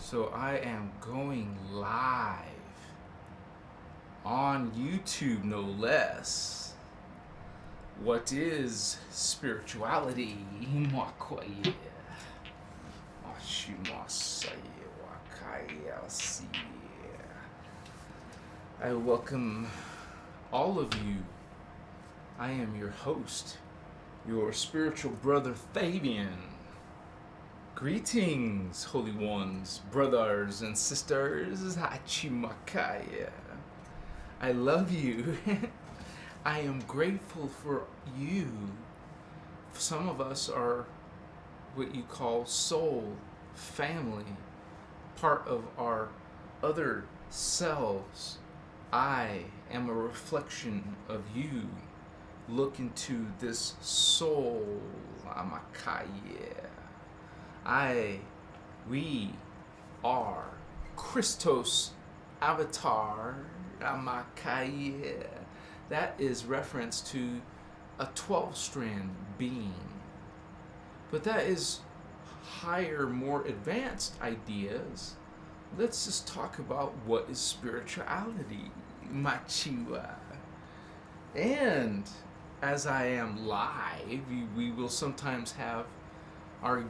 So I am going live on YouTube, no less. What is spirituality? I welcome all of you. I am your host, your spiritual brother Fabian. Greetings, holy ones, brothers and sisters. Hachimakaya. I love you. I am grateful for you. Some of us are what you call soul, family, part of our other selves. I am a reflection of you. Look into this soul, Amakaya. We are Christos avatar, Amakaya. That is reference to a 12-strand being. But that is higher, more advanced ideas. Let's just talk about what is spirituality, Machiwa. And as I am live, we will sometimes have our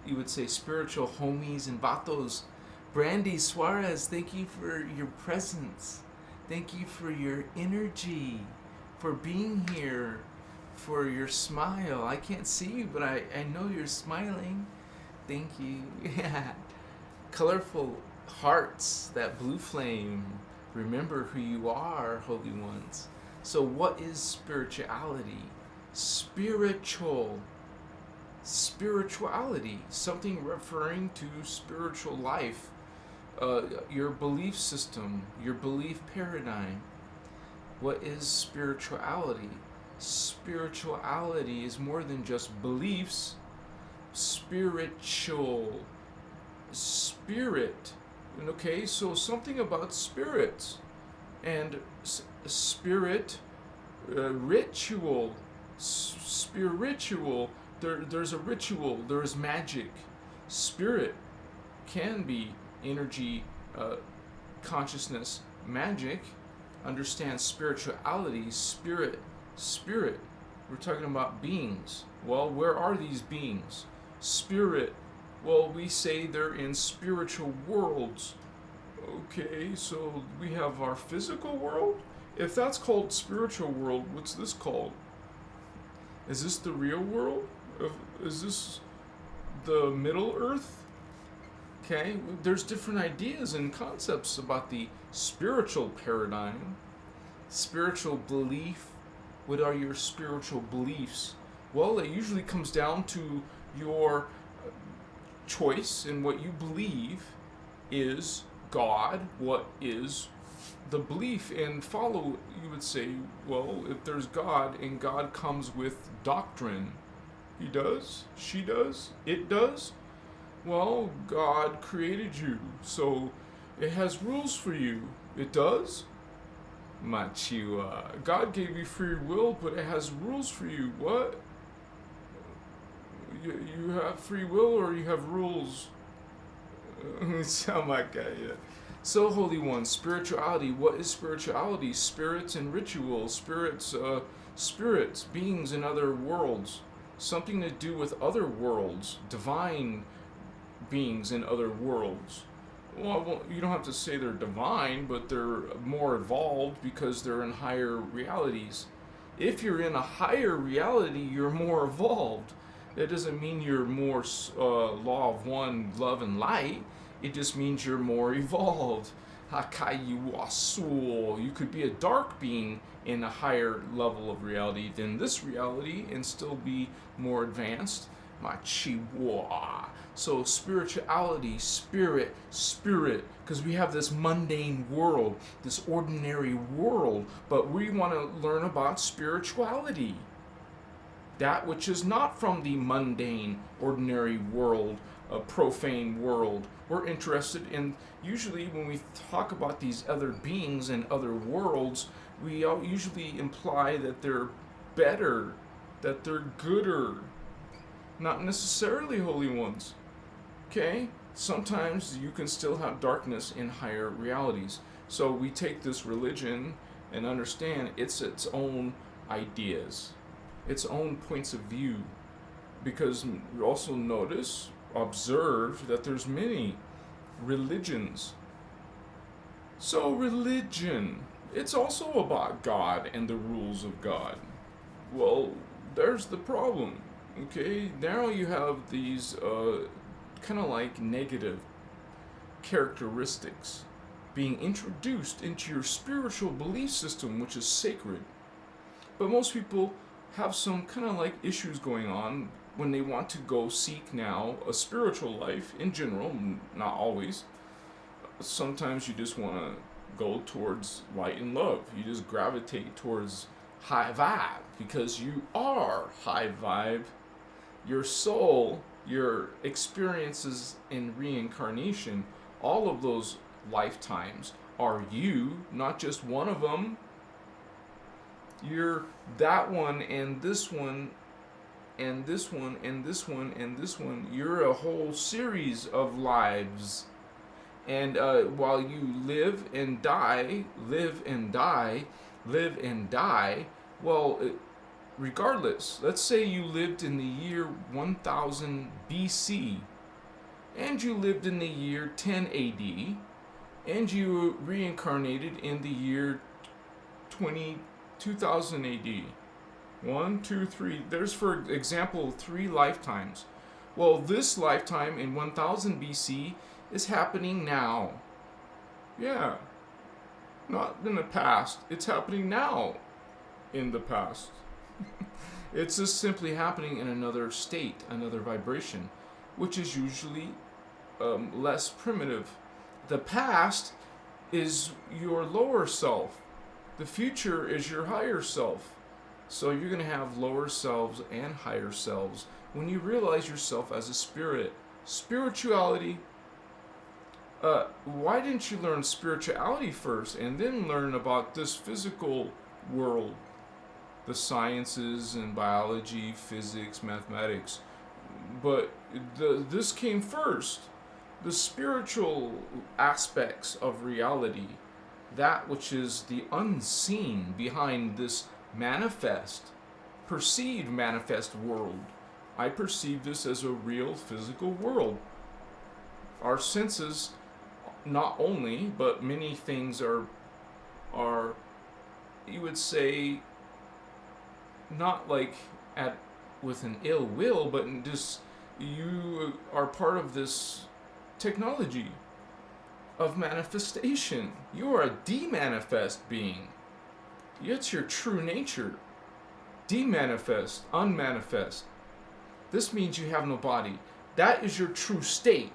you would say spiritual homies and vatos. Brandy Suarez, thank you for your presence. Thank you for your energy, for being here, for your smile. I can't see you, but I know you're smiling. Thank you. Yeah. Colorful hearts, that blue flame. Remember who you are, holy ones. So what is spirituality? Spirituality, something referring to spiritual life, your belief system, your belief paradigm. What is spirituality? Spirituality is more than just beliefs. Spiritual, spirit. Okay, so something about spirits and spirit, ritual, spiritual. There's a ritual, there's magic. Spirit can be energy, consciousness, magic. Understand spirituality, spirit. We're talking about beings. Well, where are these beings? Spirit. Well, we say they're in spiritual worlds. Okay, so we have our physical world. If that's called spiritual world, what's this called? Is this the real world? Is this the Middle Earth? Okay, there's different ideas and concepts about the spiritual paradigm, spiritual belief. What are your spiritual beliefs? Well, it usually comes down to your choice and what you believe is God, what is the belief, and follow. You would say, well, if there's God and God comes with doctrine, he does, she does, it does. Well, God created you, so it has rules for you. It does. Machiwa. God gave you free will, but it has rules for you. What? You have free will or you have rules? So, holy one, spirituality. What is spirituality? Spirits and rituals. Spirits, beings in other worlds. Something to do with other worlds. Divine beings in other worlds. Well, you don't have to say they're divine, but they're more evolved because they're in higher realities. If you're in a higher reality, you're more evolved. That doesn't mean you're more law of one, love and light. It just means you're more evolved. You could be a dark being in a higher level of reality than this reality and still be more advanced. So spirituality, spirit, because we have this mundane world, this ordinary world, but we want to learn about spirituality. That which is not from the mundane, ordinary world, a profane world. We're interested in, usually when we talk about these other beings and other worlds, we usually imply that they're better, that they're gooder. Not necessarily, holy ones. Okay? sometimes you can still have darkness in higher realities. So we take this religion and understand it's its own ideas, its own points of view, because we also observe that there's many religions. So religion, it's also about God and the rules of God. Well, there's the problem. Okay, now you have these kind of like negative characteristics being introduced into your spiritual belief system, which is sacred. But most people have some kind of like issues going on when they want to go seek now a spiritual life in general, not always. Sometimes you just want to go towards light and love. You just gravitate towards high vibe because you are high vibe. Your soul, your experiences in reincarnation, all of those lifetimes are you, not just one of them. You're that one and this one and this one and this one and this one. You're a whole series of lives. And while you live and die, live and die, live and die, well, regardless, let's say you lived in the year 1000 BC, and you lived in the year 10 AD, and you reincarnated in the year 2000 AD. 1, 2, 3. There's, for example, 3 lifetimes. Well, this lifetime in 1000 BC is happening now. Yeah. Not in the past. It's happening now in the past. It's just simply happening in another state, another vibration, which is usually less primitive. The past is your lower self. The future is your higher self. So you're going to have lower selves and higher selves when you realize yourself as a spirit. Spirituality. Why didn't you learn spirituality first and then learn about this physical world? The sciences and biology, physics, mathematics. But this came first. The spiritual aspects of reality, that which is the unseen behind this perceived manifest world. I perceive this as a real physical world. Our senses, not only, but many things are you would say, not like with an ill will, but just you are part of this technology of manifestation. You are a demanifest being. It's your true nature. Demanifest, unmanifest. This means you have no body. That is your true state.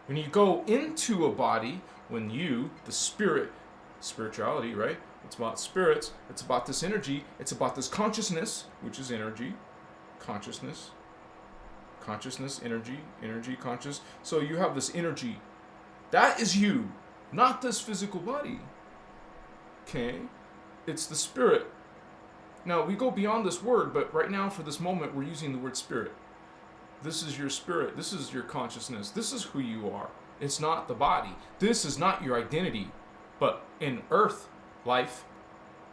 When you go into a body, when you, the spirit, spirituality, right? It's about spirits. It's about this energy. It's about this consciousness, which is energy, consciousness, energy, conscious. So you have this energy. That is you, not this physical body. Okay? It's the spirit. Now, we go beyond this word, but right now, for this moment, we're using the word spirit. This is your spirit. This is your consciousness. This is who you are. It's not the body. This is not your identity. But in earth life,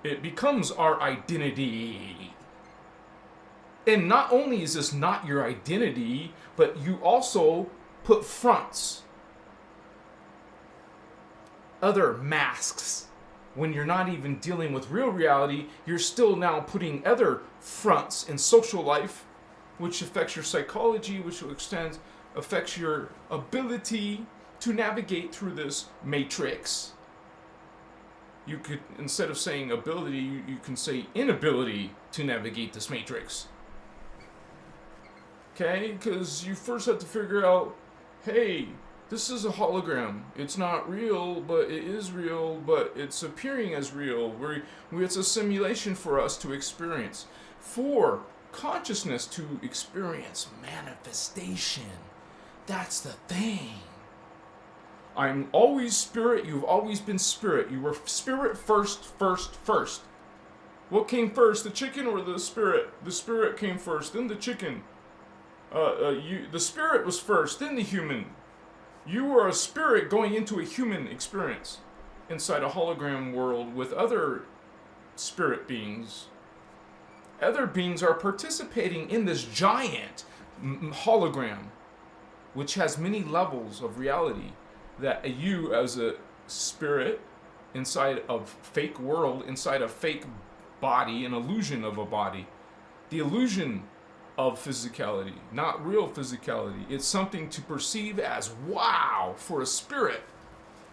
it becomes our identity. And not only is this not your identity, but you also put fronts, other masks. When you're not even dealing with real reality, you're still now putting other fronts in social life, which affects your psychology, which affects your ability to navigate through this matrix. You could, instead of saying ability, you can say inability to navigate this matrix. Okay? Because you first have to figure out, hey, this is a hologram. It's not real, but it is real, but it's appearing as real. It's a simulation for us to experience. For consciousness to experience manifestation. That's the thing. I'm always spirit. You've always been spirit. You were spirit first. What came first, the chicken or the spirit? The spirit came first, then the chicken. The spirit was first, then the human. You were a spirit going into a human experience inside a hologram world with other spirit beings. Other beings are participating in this giant hologram, which has many levels of reality, that you as a spirit inside of fake world, inside a fake body, an illusion of a body, the illusion of physicality, not real physicality. It's something to perceive as wow for a spirit.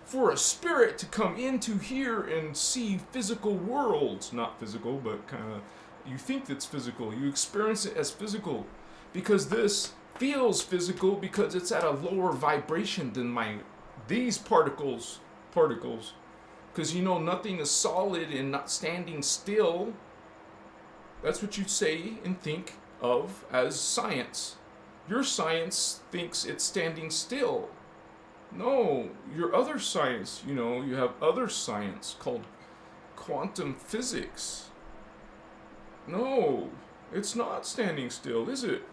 For a spirit to come into here and see physical worlds, not physical, but kind of, you think it's physical, you experience it as physical, because this feels physical because it's at a lower vibration than these particles, because nothing is solid and not standing still. That's what you say and think of as science. Your science thinks it's standing still. No, your other science, you have other science called quantum physics. No, it's not standing still, is it?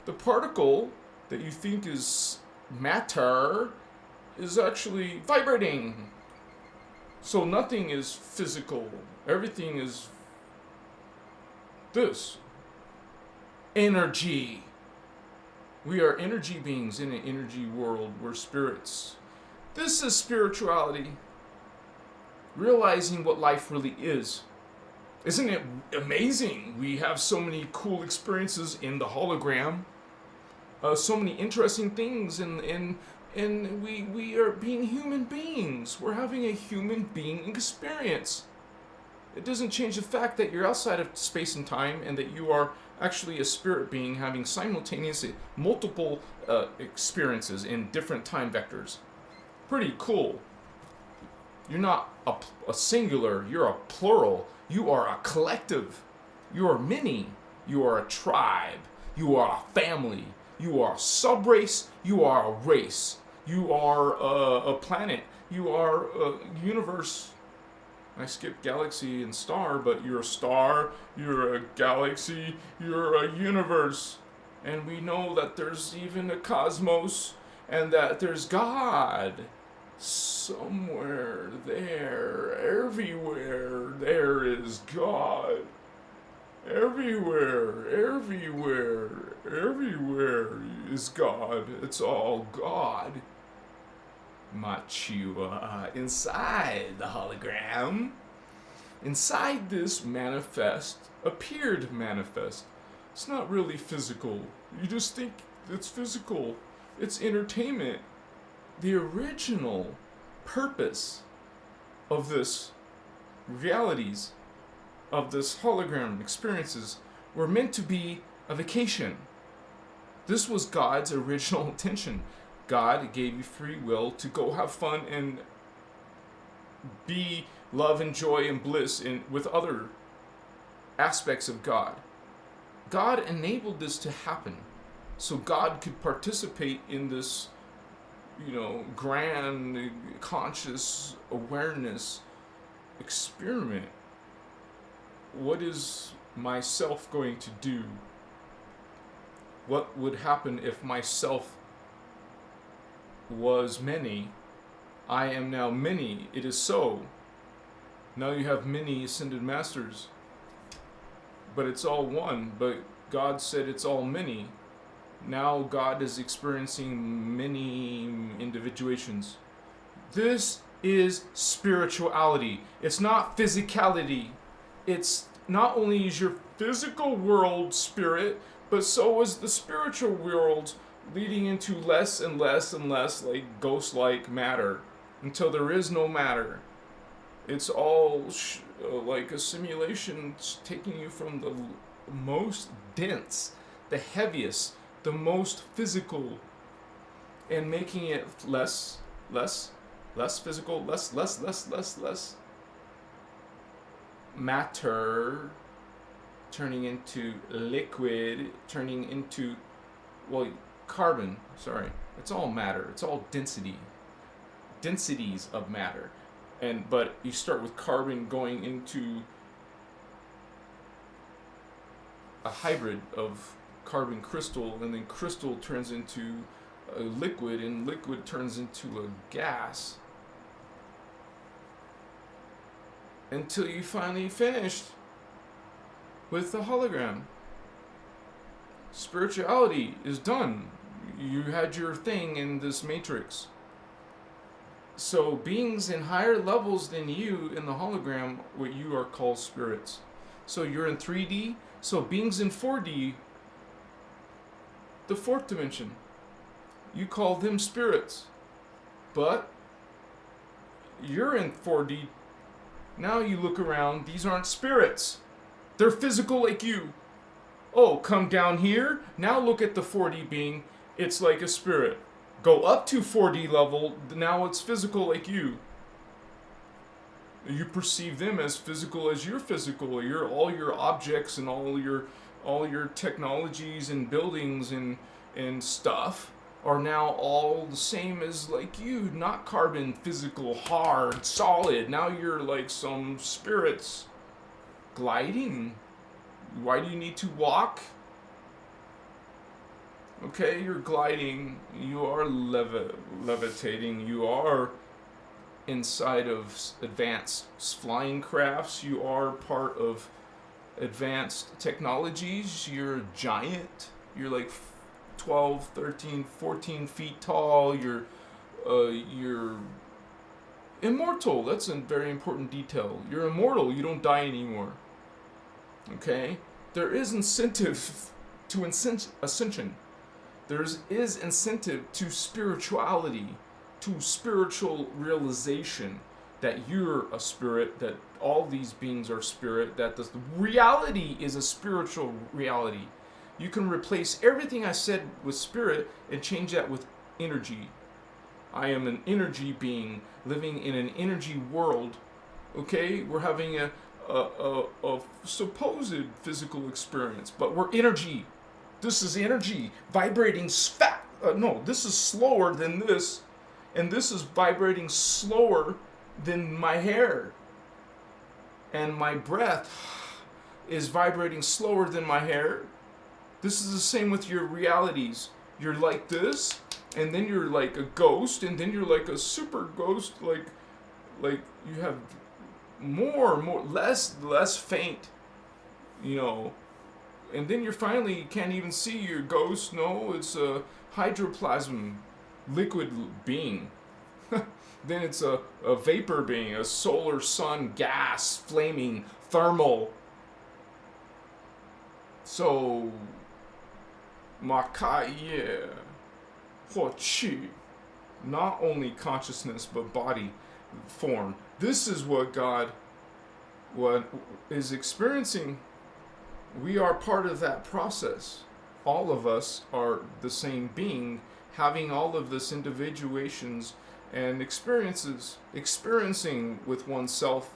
The particle that you think is matter is actually vibrating. So nothing is physical. Everything is this. Energy. We are energy beings in an energy world. We're spirits. This is spirituality. Realizing what life really is. Isn't it amazing? We have so many cool experiences in the hologram. So many interesting things, and we are being human beings. We're having a human being experience. It doesn't change the fact that you're outside of space and time, and that you are actually a spirit being having simultaneously multiple experiences in different time vectors. Pretty cool. You're not a singular, you're a plural. You are a collective. You are many. You are a tribe. You are a family. You are a subrace. You are a race. You are a planet. You are a universe. I skipped galaxy and star, but you're a star, you're a galaxy, you're a universe. And we know that there's even a cosmos, and that there's God. Somewhere there, everywhere, there is God. Everywhere is God. It's all God. Machua, inside the hologram. Inside this manifest, appeared manifest. It's not really physical. You just think it's physical. It's entertainment. The original purpose of this realities, of this hologram experiences, were meant to be a vacation. This was God's original intention. God gave you free will to go have fun and be love and joy and bliss with other aspects of God. God enabled this to happen so God could participate in this grand conscious awareness experiment. What is myself going to do? What would happen if myself was many? I am now many. It is so. Now you have many ascended masters, but it's all one. But God said it's all many. Now God is experiencing many individuations. This is spirituality. It's not physicality. It's not only is your physical world spirit, but so is the spiritual world, leading into less and less and less like ghost-like matter, until there is no matter. It's all like a simulation taking you from the most dense, the heaviest, the most physical, and making it less physical, less matter, turning into liquid, turning into, carbon, sorry. It's all matter. It's all densities of matter. But you start with carbon going into a hybrid of carbon crystal, and then crystal turns into a liquid, and liquid turns into a gas, until you finally finished with the hologram. Spirituality is done. You had your thing in this matrix. So beings in higher levels than you in the hologram, what you are called spirits. So you're in 3D. So beings in 4D, the fourth dimension, you call them spirits. But you're in 4D. Now you look around, these aren't spirits. They're physical like you. Oh, come down here. Now look at the 4D being. It's like a spirit. Go up to 4D level. Now it's physical like you. You perceive them as physical as you're physical. All your objects and all your technologies and buildings and stuff are now all the same as like you. Not carbon, physical, hard, solid. Now you're like some spirits gliding. Why do you need to walk? Okay, you're gliding. You are levitating. You are inside of advanced flying crafts. You are part of advanced technologies. You're a giant. You're like 12, 13, 14 feet tall. You're immortal. That's a very important detail. You're immortal. You don't die anymore. Okay? There is incentive to ascension. There is incentive to spirituality, to spiritual realization that you're a spirit, that all these beings are spirit, that the reality is a spiritual reality. You can replace everything I said with spirit and change that with energy. I am an energy being living in an energy world. Okay? We're having a supposed physical experience, but we're energy. This is energy vibrating this is slower than this, and this is vibrating slower than my hair, and my breath is vibrating slower than my hair. This is the same with your realities. You're like this, and then you're like a ghost, and then you're like a super ghost, like you have less faint, and then you're finally, you can't even see your ghost. No, it's a hydroplasm liquid being. Then it's a vapor being, a solar sun gas, flaming, thermal. So, Makaye, Chi, not only consciousness but body, form. This is what is experiencing. We are part of that process. All of us are the same being, having all of this individuations and experiencing with oneself.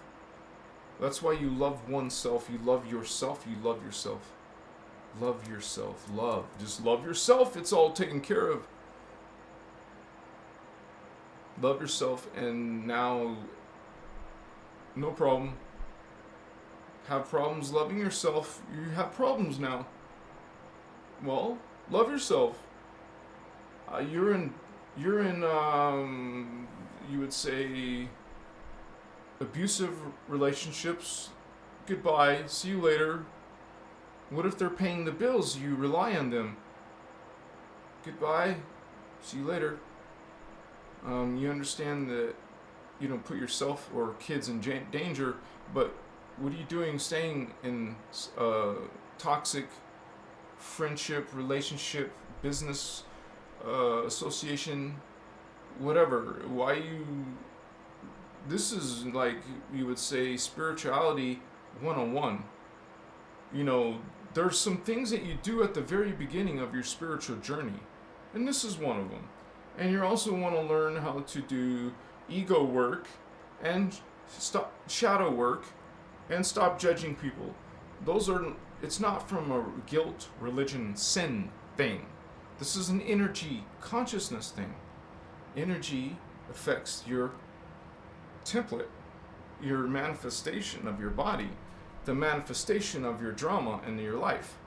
That's why you love oneself. You love yourself. You love yourself. Love yourself. Love. Just love yourself. It's all taken care of. Love yourself, and now, no problem. Have problems loving yourself, you have problems now. Well, love yourself. You're in you would say, abusive relationships. Goodbye, see you later. What if they're paying the bills? You rely on them. Goodbye, see you later. You understand that you don't put yourself or kids in danger, but what are you doing staying in toxic friendship, relationship, business, association, whatever? This is like, you would say, spirituality 101. There's some things that you do at the very beginning of your spiritual journey, and this is one of them. And you also want to learn how to do ego work and stop shadow work and stop judging people. It's not from a guilt, religion, sin thing. This is an energy consciousness thing. Energy affects your template, your manifestation of your body, the manifestation of your drama in your life.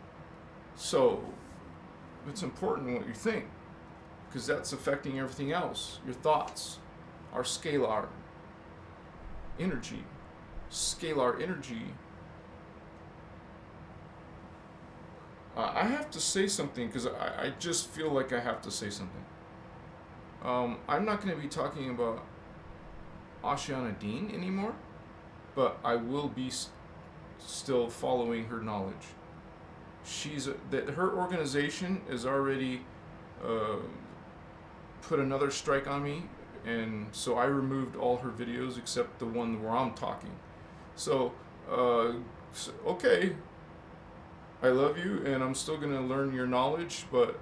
So it's important what you think, because that's affecting everything else. Your thoughts are scalar energy. Scalar energy. I have to say something because I just feel like I have to say something. I'm not going to be talking about Ashiana Dean anymore, but I will be still following her knowledge. Her organization is already put another strike on me, and so I removed all her videos except the one where I'm talking. So okay, I love you, and I'm still gonna learn your knowledge, but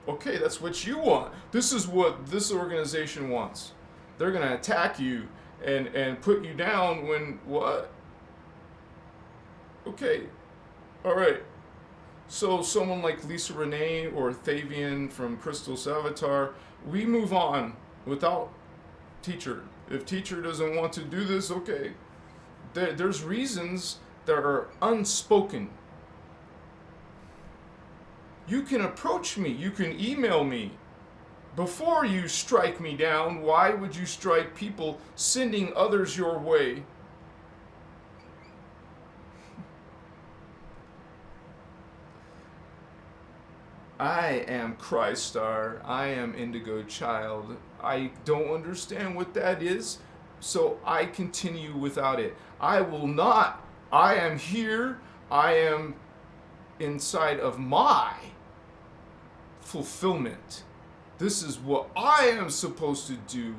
okay, that's what you want. This is what this organization wants. They're gonna attack you and put you down when what? Okay, all right. So someone like Lisa Renee or Thavian from Christos Avatar, we move on without teacher. If teacher doesn't want to do this, okay. There's reasons that are unspoken. You can approach me, you can email me. Before you strike me down, why would you strike people sending others your way? I am Christar. I am Indigo Child. I don't understand what that is, so I continue without it. I will not. I am here. I am inside of my fulfillment. This is what I am supposed to do.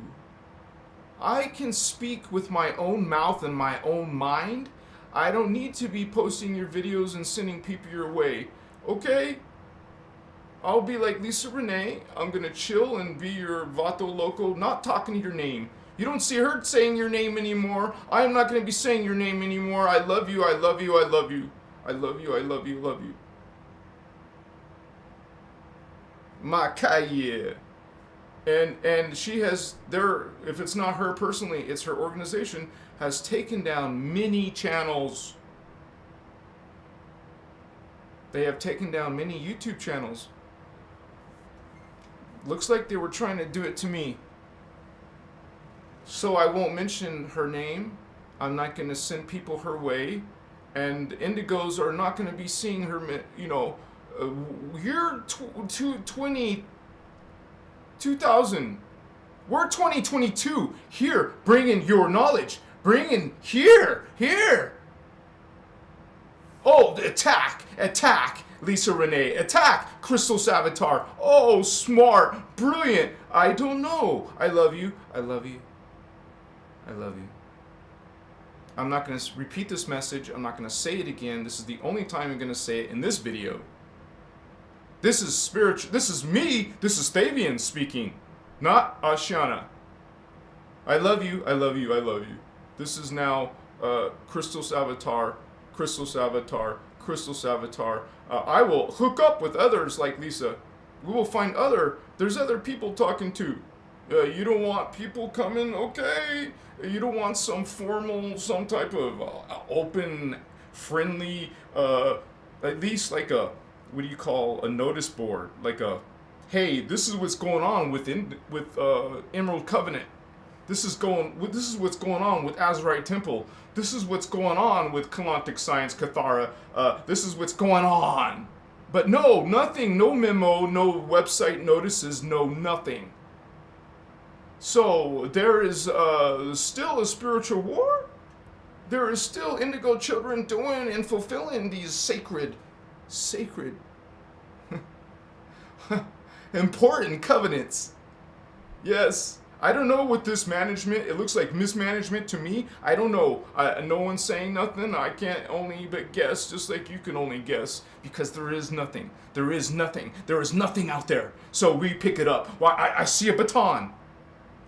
I can speak with my own mouth and my own mind. I don't need to be posting your videos and sending people your way. Okay? I'll be like Lisa Renee. I'm gonna chill and be your Vato Loco, not talking your name. You don't see her saying your name anymore. I am not gonna be saying your name anymore. I love you, I love you, I love you. I love you, I love you, love you. Makaya. And she has, if it's not her personally, it's her organization, has taken down many channels. They have taken down many YouTube channels. Looks like they were trying to do it to me. So I won't mention her name. I'm not going to send people her way. And Indigos are not going to be seeing her, you know, year 2000. We're 2022. Here, bring in your knowledge. Bring in here. Oh, the attack. Lisa Renee, attack! Christos Avatar. Oh, smart, brilliant. I don't know. I love you. I love you. I love you. I'm not going to repeat this message. I'm not going to say it again. This is the only time I'm going to say it in this video. This is spiritual. This is me. This is Thavian speaking, not Ashiana. I love you. I love you. I love you. This is now Christos Avatar. Christos Avatar. Christos Avatar. I will hook up with others like Lisa. We will find there's other people talking to. You don't want people coming, okay? You don't want some type of open, friendly, at least like a, what do you call, a notice board? Like a, hey, this is what's going on with Emerald Covenant. This is what's going on with Azurite Temple. This is what's going on with Kalantic Science Cathara. This is what's going on. But no, nothing, no memo, no website notices, no nothing. So there is still a spiritual war. There is still indigo children doing and fulfilling these sacred, important covenants. Yes. I don't know what this management, it looks like mismanagement to me. I don't know. No one's saying nothing. I can't only but guess, just like you can only guess, because there is nothing. There is nothing. There is nothing out there. So we pick it up. Well, I see a baton.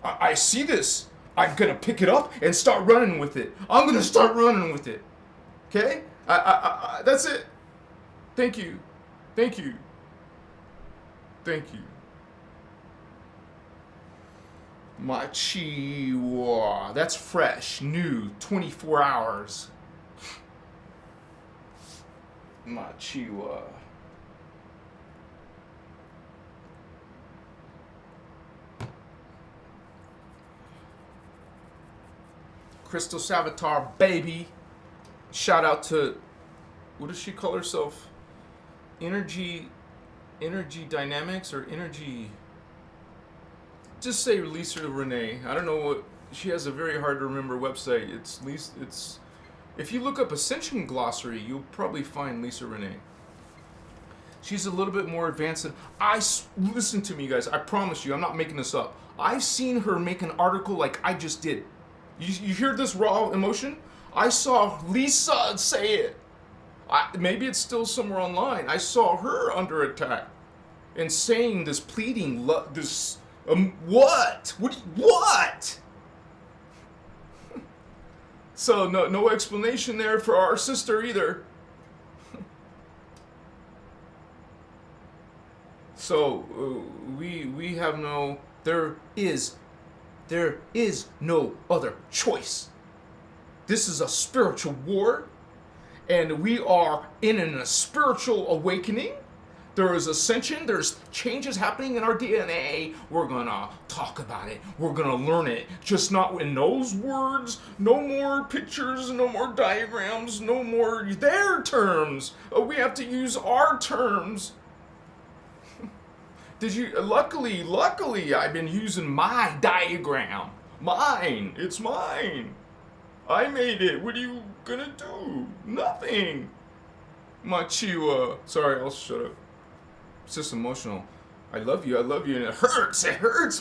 I see this. I'm going to pick it up and start running with it. I'm going to start running with it. Okay? That's it. Thank you. Thank you. Thank you. Machiwa. That's fresh, new, 24 hours. Machiwa. Christos Avatar, baby. Shout out to, what does she call herself? Energy Dynamics or Energy. Just say Lisa Renee. I don't know what. She has a very hard to remember website. It's if you look up Ascension Glossary, you'll probably find Lisa Renee. She's a little bit more advanced than listen to me, guys. I promise you, I'm not making this up. I've seen her make an article like I just did. You hear this raw emotion? I saw Lisa say it. Maybe it's still somewhere online. I saw her under attack and saying this, pleading, this. What? What? So no explanation there for our sister either. So we have no. There is no other choice. This is a spiritual war, and we are in a spiritual awakening. There is ascension. There's changes happening in our DNA. We're going to talk about it. We're going to learn it. Just not in those words. No more pictures. No more diagrams. No more their terms. We have to use our terms. Luckily, I've been using my diagram. Mine. It's mine. I made it. What are you going to do? Nothing. Machiwa. Sorry, I'll shut up. It's just emotional. I love you, and it hurts,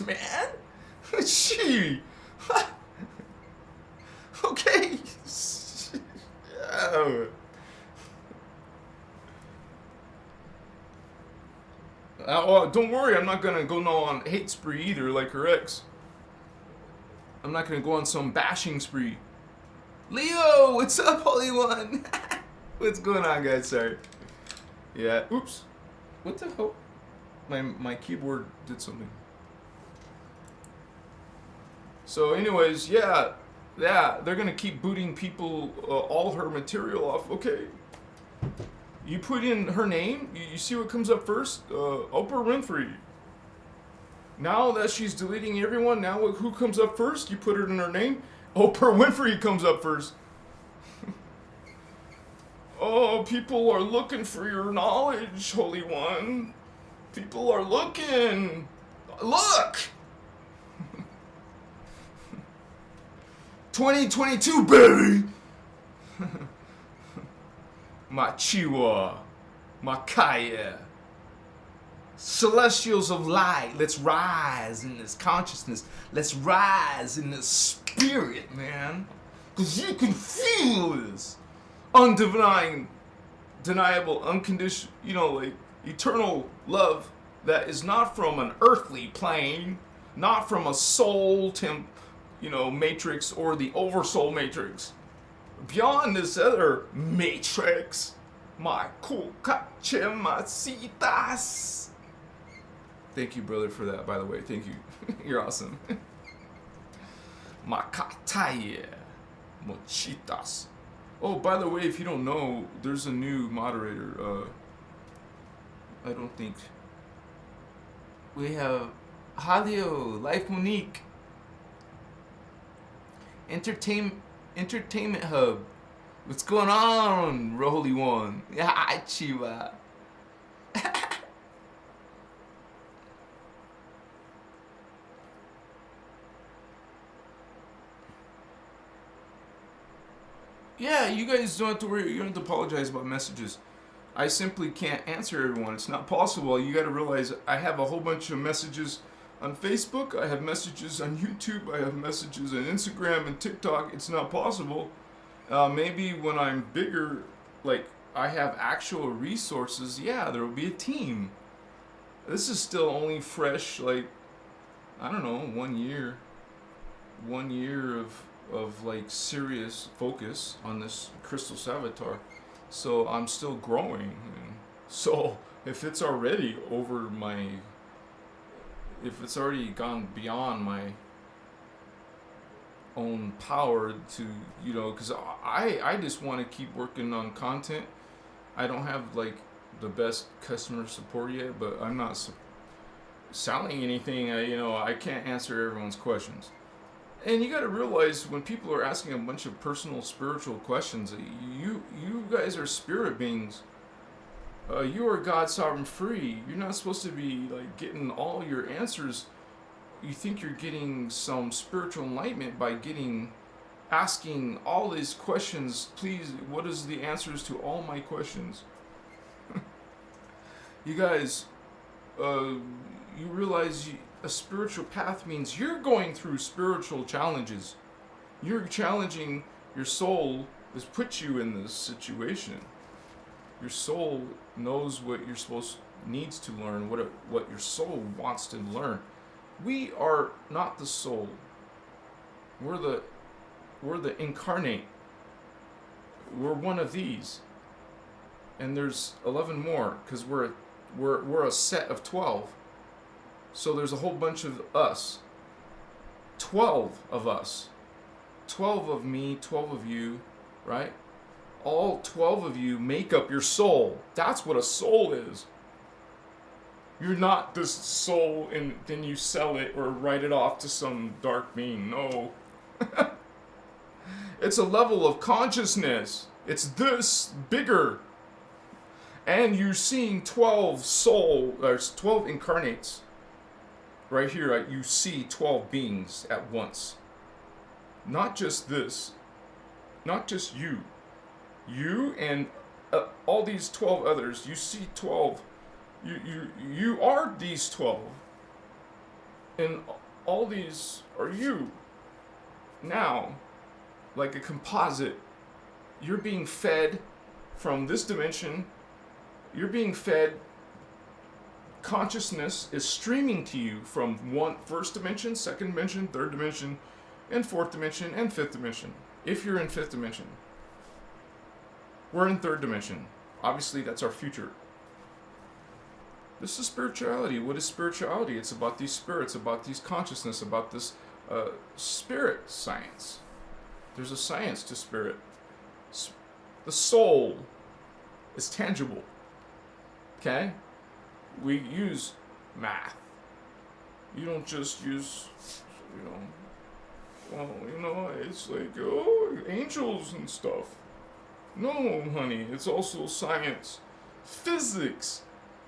man. Gee. Okay. Don't worry, I'm not gonna go on hate spree either, like her ex. I'm not gonna go on some bashing spree. Leo, what's up, Holy One? What's going on, guys? Sorry. Yeah. Oops. What the hell? My keyboard did something. So anyways, yeah, they're gonna keep booting people, all her material off. Okay. You put in her name, you see what comes up first? Oprah Winfrey. Now that she's deleting everyone, now who comes up first? You put it in her name, Oprah Winfrey comes up first. Oh, people are looking for your knowledge, Holy One. People are looking. Look! 2022, baby! Machiwa. Makaya. Celestials of light, let's rise in this consciousness. Let's rise in this spirit, man. Because you can feel this. Undeniable, unconditional, like eternal love that is not from an earthly plane, not from a soul matrix or the oversoul matrix. Beyond this other matrix, my kukachemasitas. Thank you, brother, for that, by the way. Thank you. You're awesome. Makataye mochitas. Oh, by the way, if you don't know, there's a new moderator. I don't think. We have Halio, Life Monique, Entertainment Hub. What's going on, Holy One? Yeah, Chiva. Yeah, you guys don't have to worry. You don't have to apologize about messages. I simply can't answer everyone. It's not possible. You got to realize I have a whole bunch of messages on Facebook. I have messages on YouTube. I have messages on Instagram and TikTok. It's not possible. Maybe when I'm bigger, like I have actual resources, yeah, there will be a team. This is still only fresh, like, I don't know, 1 year. 1 year of like serious focus on this Christos avatar. So I'm still growing. And so if it's already if it's already gone beyond my own power to, because I just want to keep working on content. I don't have like the best customer support yet, but I'm not selling anything. I can't answer everyone's questions. And you got to realize when people are asking a bunch of personal spiritual questions, you guys are spirit beings. You are God sovereign free. You're not supposed to be like getting all your answers. You think you're getting some spiritual enlightenment by asking all these questions. Please, what is the answers to all my questions? You guys, you realize a spiritual path means you're going through spiritual challenges. You're challenging your soul has put you in this situation. Your soul knows what needs to learn, what your soul wants to learn. We are not the soul. We're the incarnate. We're one of these. And there's 11 more because we're a set of 12. So there's a whole bunch of us. 12 of us. 12 of me, 12 of you, right? All 12 of you make up your soul. That's what a soul is. You're not this soul and then you sell it or write it off to some dark being. No. It's a level of consciousness. It's this bigger. And you're seeing 12 incarnates. Right here, you see 12 beings at once. Not just this. Not just you. You and all these 12 others. You see 12. You are these 12. And all these are you. Now, like a composite, you're being fed from this dimension. You're being fed. Consciousness is streaming to you from first dimension, second dimension, third dimension, and fourth dimension, and fifth dimension. If you're in fifth dimension. We're in third dimension. Obviously, that's our future. This is spirituality. What is spirituality? It's about these spirits, about these consciousness, about this spirit science. There's a science to spirit. The soul is tangible. Okay? We use math. You don't just use, it's like, angels and stuff. No, honey, it's also science. Physics.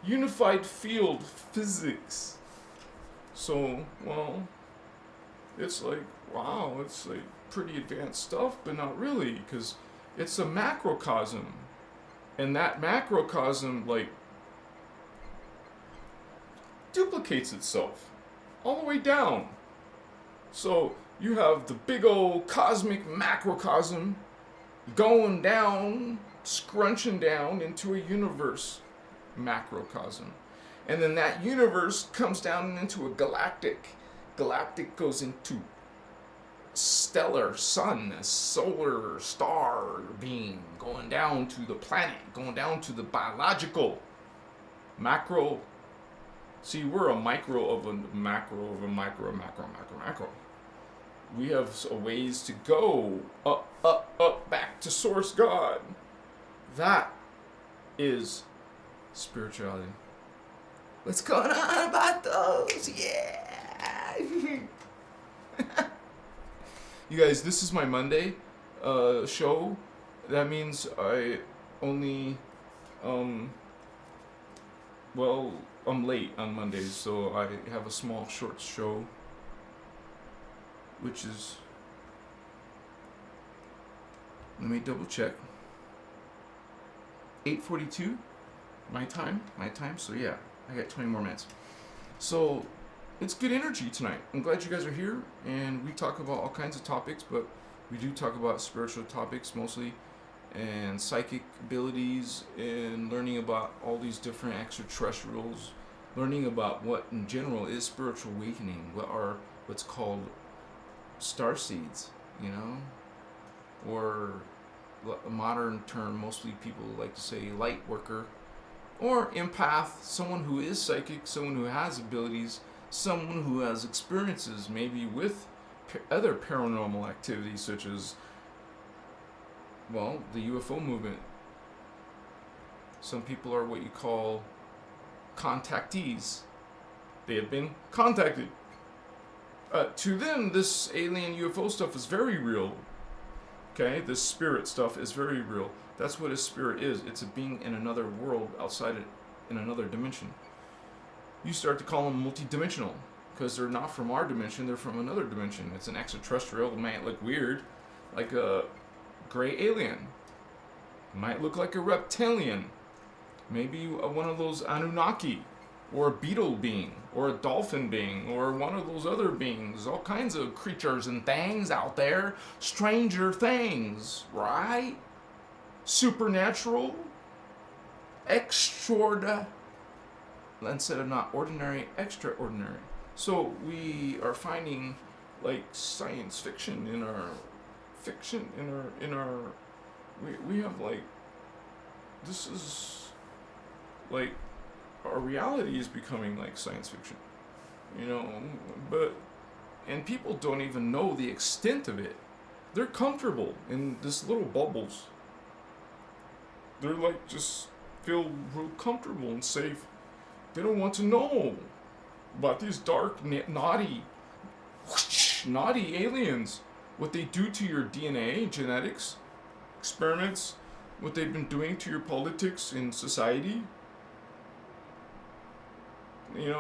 Unified field physics. So, it's like, wow, it's like pretty advanced stuff, but not really, because it's a macrocosm. And that macrocosm, duplicates itself all the way down. So you have the big old cosmic macrocosm going down, scrunching down into a universe macrocosm. And then that universe comes down into a galactic. Galactic goes into stellar sun, a solar star being, going down to the planet, going down to the biological macro. See, we're a micro of a macro of a micro, macro, macro, macro. We have a ways to go up, up, up, back to source God. That is spirituality. What's going on about those? Yeah. You guys, this is my Monday show. That means I only, I'm late on Mondays, so I have a small short show, which is, let me double check, 8:42, my time, so yeah, I got 20 more minutes. So, it's good energy tonight. I'm glad you guys are here, and we talk about all kinds of topics, but we do talk about spiritual topics mostly, and psychic abilities, and learning about all these different extraterrestrials, learning about what in general is spiritual awakening, what are what's called star seeds, or a modern term mostly people like to say light worker, or empath, someone who is psychic, someone who has abilities, someone who has experiences maybe with other paranormal activities such as the UFO movement. Some people are what you call contactees. They have been contacted. To them, this alien UFO stuff is very real. Okay, this spirit stuff is very real. That's what a spirit is. It's a being in another world, outside it, in another dimension. You start to call them multidimensional, because they're not from our dimension, they're from another dimension. It's an extraterrestrial. It might look weird, like a gray alien. It might look like a reptilian. Maybe one of those Anunnaki, or a beetle being, or a dolphin being, or one of those other beings. All kinds of creatures and things out there. Stranger things, right? Supernatural. Extraordinary. Instead of not ordinary, extraordinary. So we are finding like science fiction in our we have like, this is like, our reality is becoming like science fiction, and people don't even know the extent of it. They're comfortable in this little bubbles. They're like, just feel real comfortable and safe. They don't want to know about these dark, naughty aliens. What they do to your DNA, genetics, experiments, what they've been doing to your politics in society. You've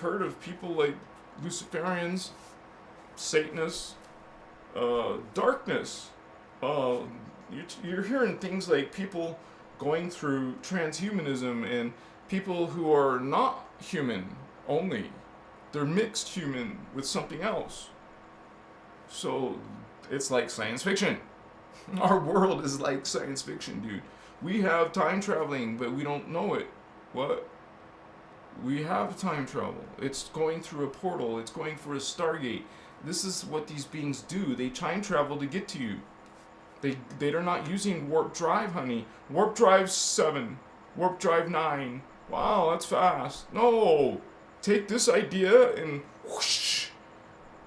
heard of people like Luciferians, Satanists, darkness. You're hearing things like people going through transhumanism and people who are not human only. They're mixed human with something else. So it's like science fiction. Our world is like science fiction, dude. We have time traveling, but we don't know it. What? We have time travel. It's going through a portal. It's going for a Stargate. This is what these beings do. They time travel to get to you. They're not using warp drive, honey. Warp drive 7. Warp drive 9. Wow, that's fast. No! Take this idea and whoosh.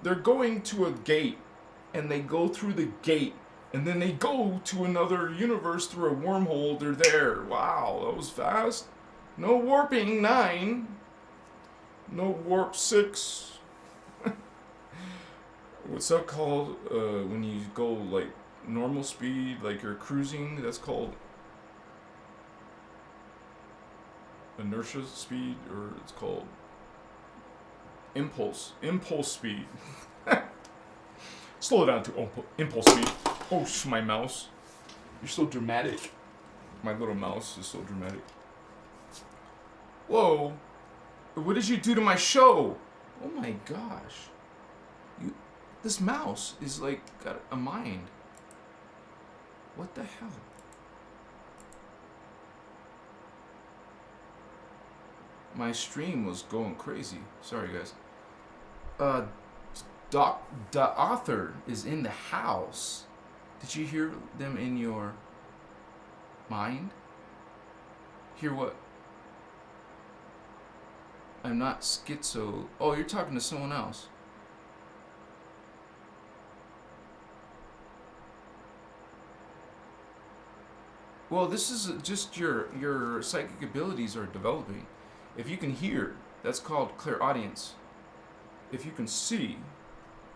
They're going to a gate. And they go through the gate. And then they go to another universe through a wormhole. They're there. Wow, that was fast. No warping 9. No warp 6. What's that called when you go like normal speed, like you're cruising? That's called inertia speed, or it's called impulse speed. Slow it down to impulse speed. Oh, my mouse. You're so dramatic. My little mouse is so dramatic. Whoa. What did you do to my show? Oh my gosh. This mouse is like got a mind. What the hell? My stream was going crazy. Sorry, guys. The author is in the house. Did you hear them in your mind? Hear what? I'm not schizo. Oh, you're talking to someone else. Well, this is just your psychic abilities are developing. If you can hear, that's called clairaudience. If you can see,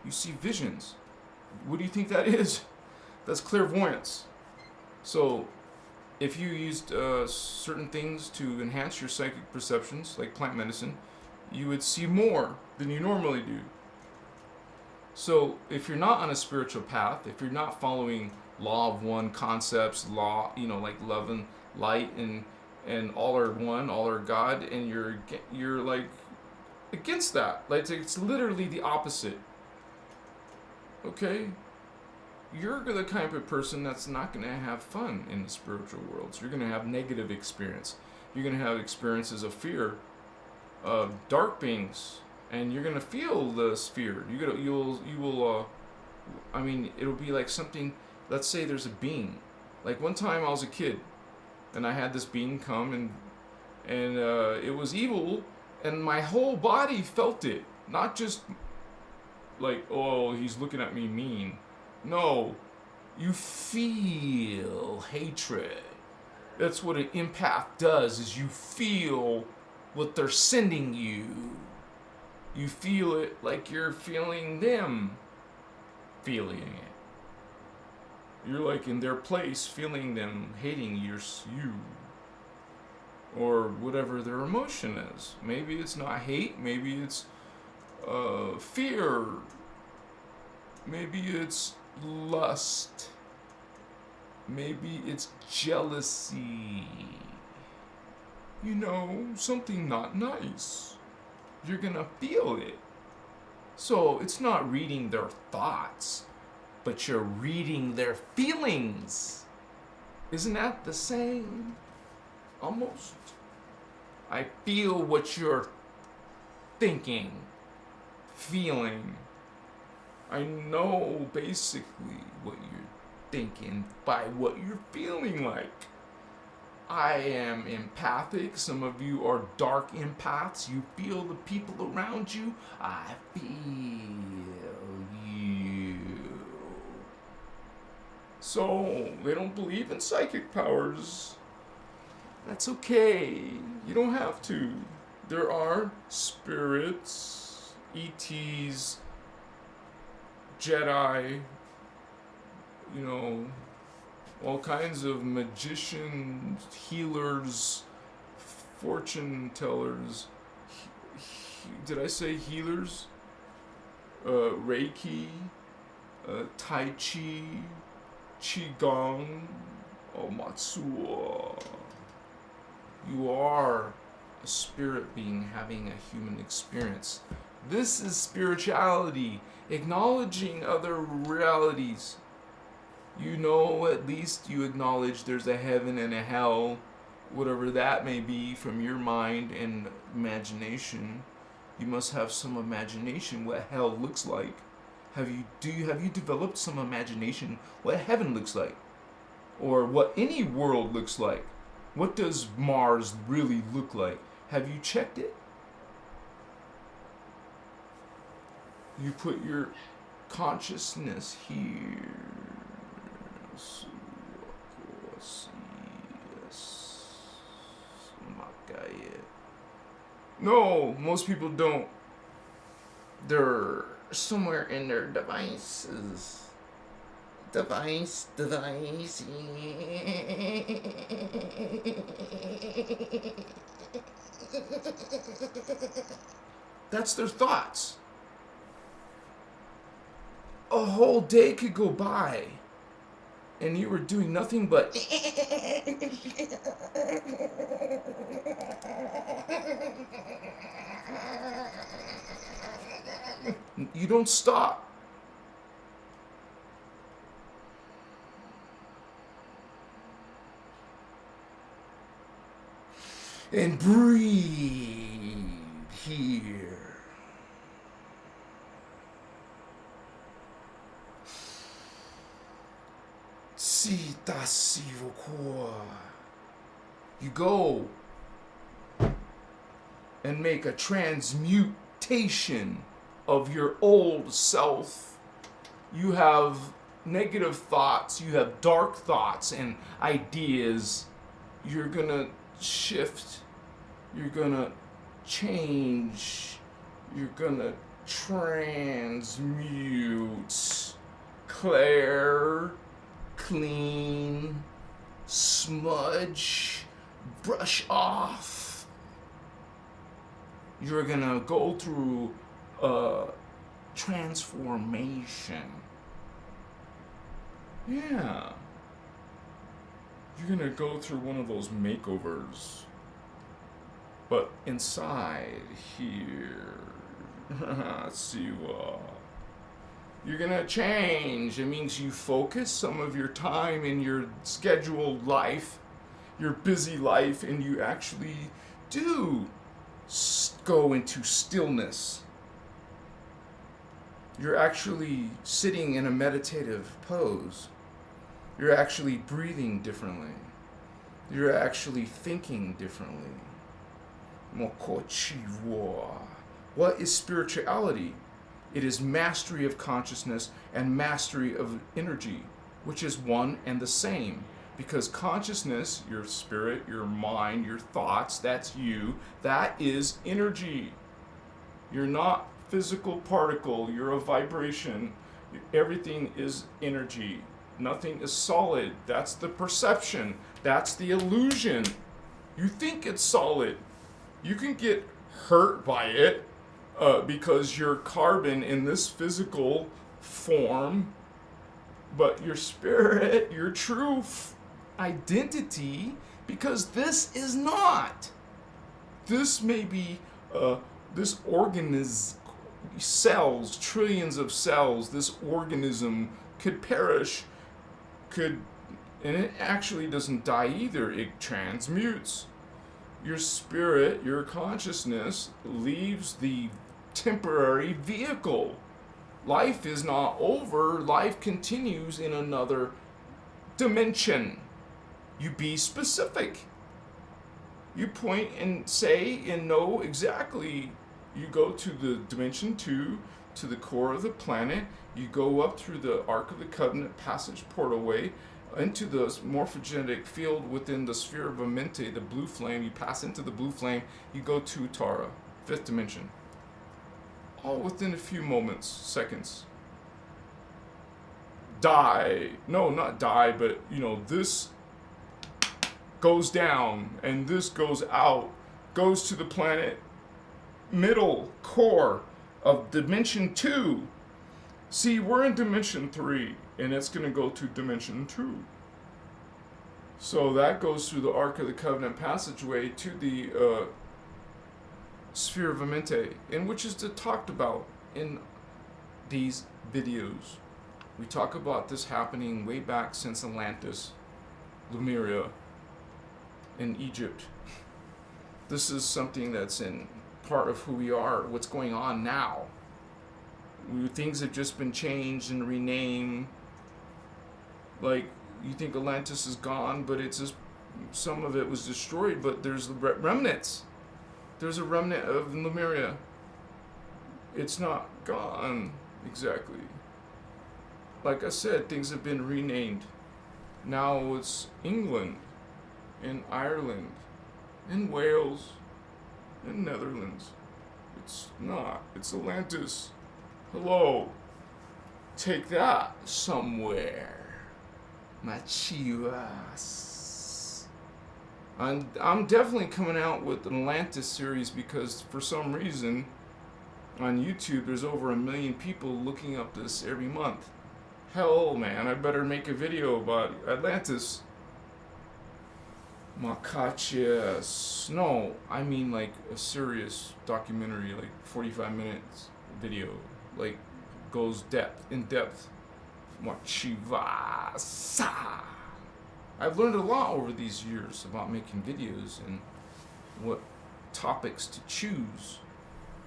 you see visions. What do you think that is? That's clairvoyance. So, if you used certain things to enhance your psychic perceptions, like plant medicine, you would see more than you normally do. So, if you're not on a spiritual path, if you're not following law of one concepts, like love and light and all are one, all are God, and you're like against that. Like it's literally the opposite. Okay? You're the kind of person that's not going to have fun in the spiritual worlds. You're going to have negative experience. You're going to have experiences of fear, of dark beings, and you're going to feel this fear. It'll be like something. Let's say there's a being. Like one time I was a kid, and I had this being come, and it was evil, and my whole body felt it. Not just like, oh, he's looking at me mean. No, you feel hatred. That's what an empath does, is you feel what they're sending you. You feel it like you're feeling them feeling it. You're like in their place, feeling them hating you, or whatever their emotion is. Maybe it's not hate, maybe it's fear, maybe it's lust, maybe it's jealousy. You know, something not nice. You're gonna feel it. So it's not reading their thoughts, but you're reading their feelings. Isn't that the same? Almost. I feel what you're thinking, feeling. I know basically what you're thinking by what you're feeling like. I am empathic. Some of you are dark empaths. You feel the people around you. I feel you. So, they don't believe in psychic powers. That's okay. You don't have to. There are spirits, ETs, Jedi, you know, all kinds of magicians, healers, fortune tellers. Did I say healers? Reiki, Tai Chi, Qigong, Matsuo. You are a spirit being having a human experience. This is spirituality, acknowledging other realities. You know, at least you acknowledge there's a heaven and a hell, whatever that may be from your mind and imagination. You must have some imagination what hell looks like. Have you developed some imagination what heaven looks like? Or what any world looks like? What does Mars really look like? Have you checked it? You put your consciousness here. No, most people don't. They're somewhere in their devices. Device. That's their thoughts. A whole day could go by and you were doing nothing but you don't stop. And breathe here. You go and make a transmutation of your old self. You have negative thoughts, you have dark thoughts and ideas. You're gonna shift, you're gonna change, you're gonna transmute, clear, clean, smudge, brush off. You're gonna go through a transformation. Yeah. You're gonna go through one of those makeovers. But inside here, you're gonna change. It means you focus some of your time in your scheduled life, your busy life, and you actually do go into stillness. You're actually sitting in a meditative pose. You're actually breathing differently. You're actually thinking differently. What is spirituality? It is mastery of consciousness and mastery of energy, which is one and the same. Because consciousness, your spirit, your mind, your thoughts, that's you, that is energy. You're not physical particle. You're a vibration. Everything is energy. Nothing is solid. That's the perception. That's the illusion. You think it's solid. You can get hurt by it because you're carbon in this physical form, but your spirit, your true identity, because this is not. This may be this organism, cells, trillions of cells, this organism could perish, and it actually doesn't die either. It transmutes. Your spirit, your consciousness leaves the temporary vehicle. Life is not over. Life continues in another dimension. You be specific. You point and say and know exactly. You go to the dimension 2, to the core of the planet. You go up through the Ark of the Covenant passage portalway into the morphogenetic field within the sphere of Amente, the blue flame. You pass into the blue flame. You go to Tara, 5th dimension. All within a few moments, seconds. Die. No, not die, but, this goes down and this goes out. Goes to the planet middle core of dimension 2. See, we're in dimension 3, and it's going to go to dimension 2. So that goes through the Ark of the Covenant passageway to the sphere of Amente, and which is talked about in these videos. We talk about this happening way back since Atlantis, Lemuria, in Egypt. This is something that's in part of who we are, what's going on now. Things have just been changed and renamed. Like, you think Atlantis is gone, but it's just, some of it was destroyed, but there's remnants. There's a remnant of Lemuria. It's not gone exactly. Like I said, things have been renamed. Now it's England and Ireland and Wales and Netherlands. It's not. It's Atlantis. Hello. Take that somewhere. Machivas. I'm definitely coming out with an Atlantis series because for some reason on YouTube there's over 1 million people looking up this every month. Hell, man, I better make a video about Atlantis. Macachias. No, I mean like a serious documentary, like 45 minutes video. Like, goes in depth. Machivasa. I've learned a lot over these years about making videos and what topics to choose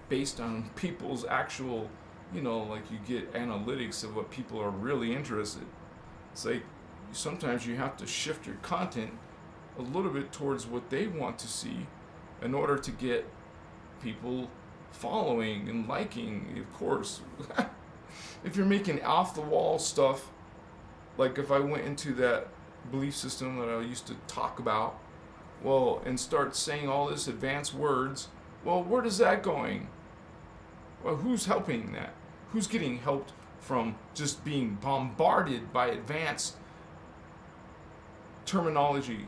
based on people's actual, like you get analytics of what people are really interested. It's like sometimes you have to shift your content a little bit towards what they want to see in order to get people following and liking, of course. If you're making off the wall stuff, like if I went into that belief system that I used to talk about, and start saying all this advanced words, where is that going? Well, who's helping that? Who's getting helped from just being bombarded by advanced terminology?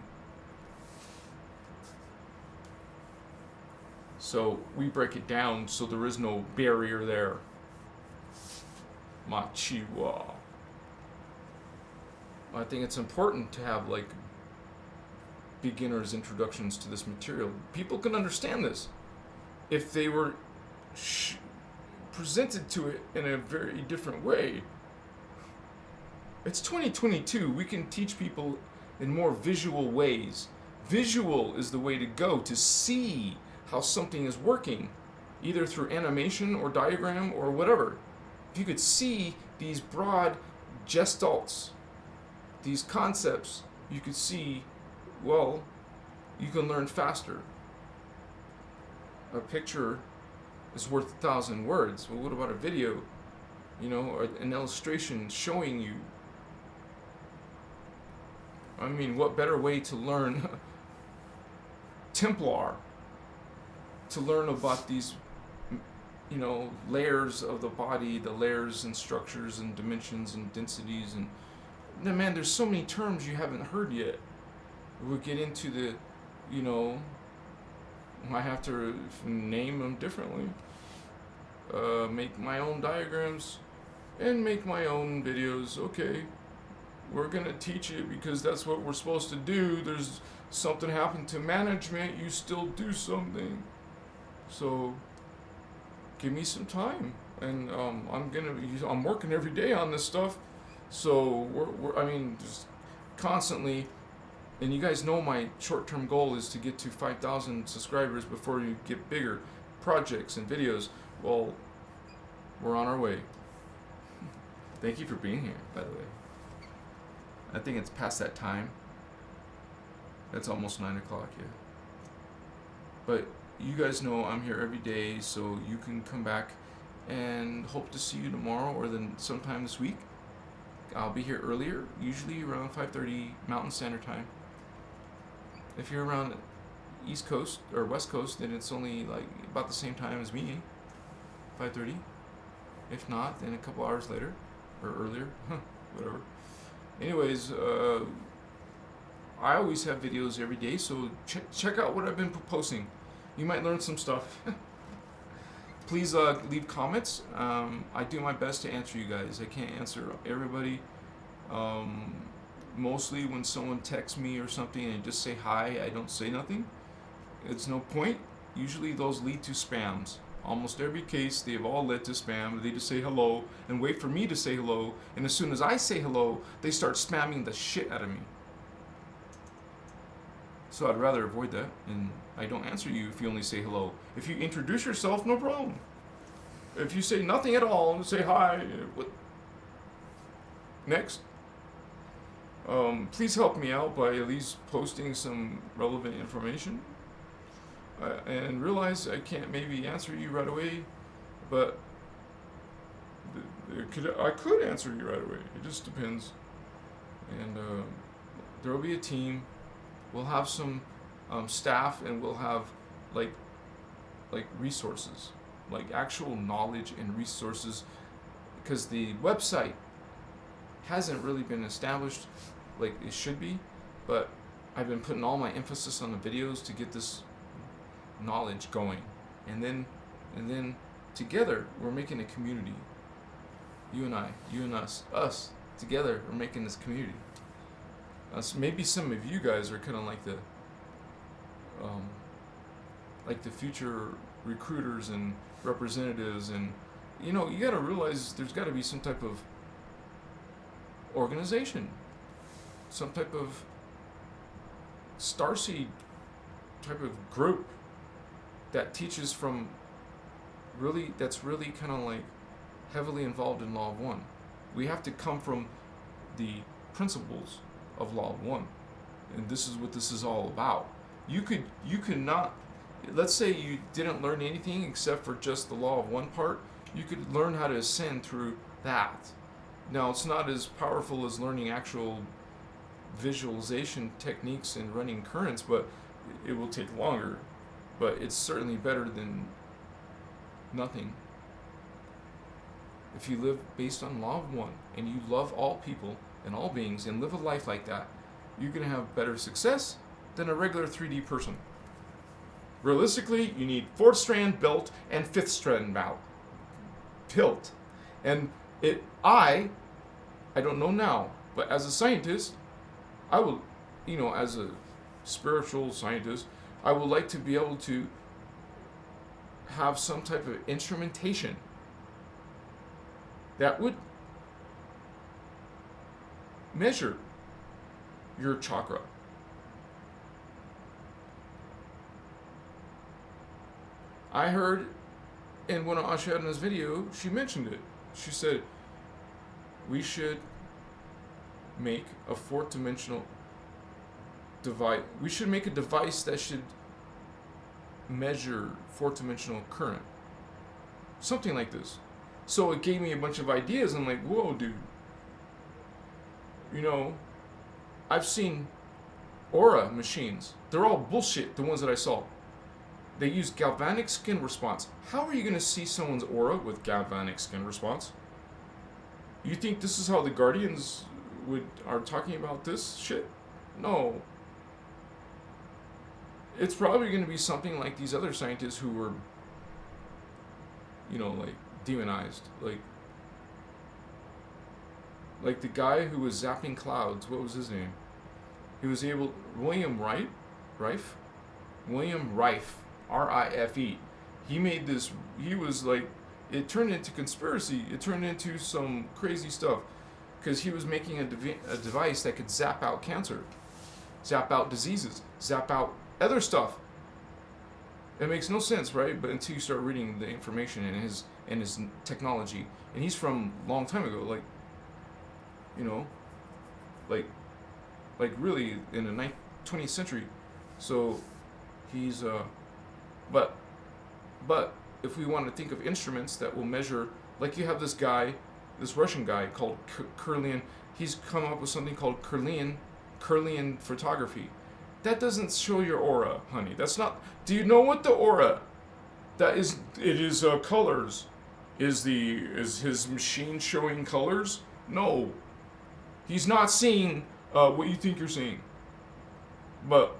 So we break it down so there is no barrier there. Machiwa. I think it's important to have like beginners' introductions to this material. People can understand this if they were presented to it in a very different way. It's 2022. We can teach people in more visual ways. Visual is the way to go to see how something is working, either through animation or diagram or whatever. If you could see these broad gestalts, these concepts, you could see, you can learn faster. A picture is worth 1,000 words. Well, what about a video? Or an illustration showing you. I mean, what better way to learn Templar? To learn about these layers of the body, the layers and structures and dimensions and densities, and man, there's so many terms you haven't heard yet. We'll get into I have to name them differently, make my own diagrams, and make my own videos. Okay, we're gonna teach it because that's what we're supposed to do. There's something happened to management, you still do something. So give me some time, and I'm working every day on this stuff. So just constantly. And you guys know my short-term goal is to get to 5,000 subscribers before you get bigger projects and videos. Well, we're on our way. Thank you for being here, by the way. I think it's past that time. It's almost 9 o'clock, yeah. But you guys know I'm here every day, so you can come back, and hope to see you tomorrow or then sometime this week. I'll be here earlier, usually around 5:30 Mountain Standard Time. If you're around East Coast or West Coast, then it's only like about the same time as me, 5:30. If not, then a couple hours later or earlier, whatever. Anyways, I always have videos every day, so check out what I've been posting. You might learn some stuff. Please leave comments. I do my best to answer you guys. I can't answer everybody. Mostly when someone texts me or something and just say hi, I don't say nothing. It's no point. Usually those lead to spams. Almost every case, they've all led to spam. They just say hello and wait for me to say hello. And as soon as I say hello, they start spamming the shit out of me. So I'd rather avoid that. And I don't answer you if you only say hello. If you introduce yourself, no problem. If you say nothing at all, say hi. What? Next. Please help me out by at least posting some relevant information. And realize I can't maybe answer you right away, but I could answer you right away. It just depends. And there will be a team. We'll have some staff, and we'll have like resources, like actual knowledge and resources, because the website hasn't really been established like it should be, but I've been putting all my emphasis on the videos to get this knowledge going, and then together we're making a community. You and I, you and us together, we're making this community. Maybe some of you guys are kind of like the future recruiters and representatives, and you got to realize there's got to be some type of organization, some type of starseed type of group that teaches from that's really kind of like heavily involved in Law of One. We have to come from the principles of Law of One, and this is what this is all about. You could not, let's say you didn't learn anything except for just the Law of One part. You could learn how to ascend through that. Now, it's not as powerful as learning actual visualization techniques and running currents, but it will take longer. But it's certainly better than nothing. If you live based on Law of One, and you love all people and all beings and live a life like that, you're going to have better success than a regular 3D person. Realistically, you need 4th strand belt and 5th strand pilt. And I don't know now, but as a scientist, I will, as a spiritual scientist, I would like to be able to have some type of instrumentation that would measure your chakra. I heard in one of Ashadna's video, she mentioned it. She said, we should make a 4th dimensional device. We should make a device that should measure 4th dimensional current. Something like this. So it gave me a bunch of ideas. I'm like, whoa, dude. I've seen aura machines. They're all bullshit, the ones that I saw. They use galvanic skin response. How are you going to see someone's aura with galvanic skin response? You think this is how the Guardians are talking about this shit? No. It's probably going to be something like these other scientists who were, like demonized. Like the guy who was zapping clouds. What was his name? He was William Rife? William Rife. R-I-F-E. He made this, it turned into conspiracy. It turned into some crazy stuff. Because he was making a device that could zap out cancer, zap out diseases, zap out other stuff. It makes no sense, right? But until you start reading the information and his technology. And he's from a long time ago, like really in the 20th century. So he's but if we want to think of instruments that will measure, like you have this Russian guy called Kirlian. He's come up with something called Kirlian photography. That doesn't show your aura, honey. That's not. Do you know what the aura? That is. It is colors. Is his machine showing colors? No. He's not seeing what you think you're seeing. But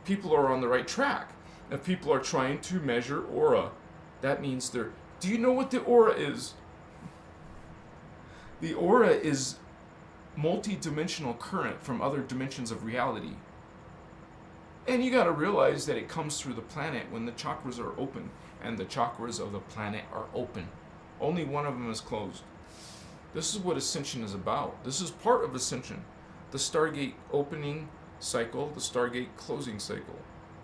people are on the right track. If people are trying to measure aura, that means they're... Do you know what the aura is? The aura is multi-dimensional current from other dimensions of reality. And you gotta realize that it comes through the planet when the chakras are open. And the chakras of the planet are open. Only one of them is closed. This is what Ascension is about. This is part of Ascension. The Stargate opening cycle, the Stargate closing cycle.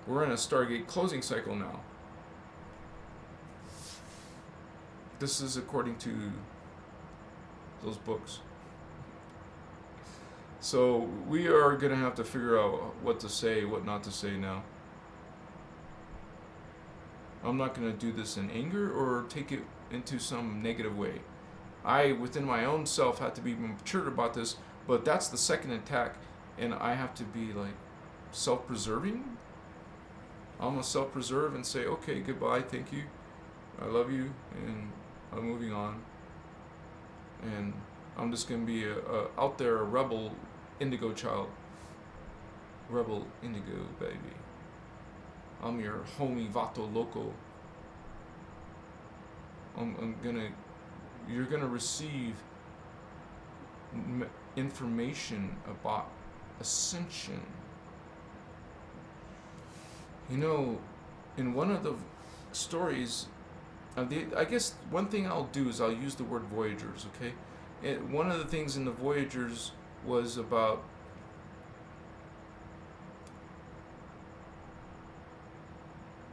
We're in a Stargate closing cycle now. This is according to those books. So we are going to have to figure out what to say, what not to say now. I'm not going to do this in anger or take it into some negative way. I, within my own self, have to be mature about this, but that's the second attack, and I have to be self-preserving. I'm going to self-preserve and say, okay, goodbye, thank you, I love you, and I'm moving on. And I'm just going to be out there, a rebel indigo child. Rebel indigo, baby. I'm your homie Vato Loco. You're gonna receive information about ascension. In one of the stories, I guess one thing I'll do is I'll use the word Voyagers, okay? One of the things in the Voyagers was about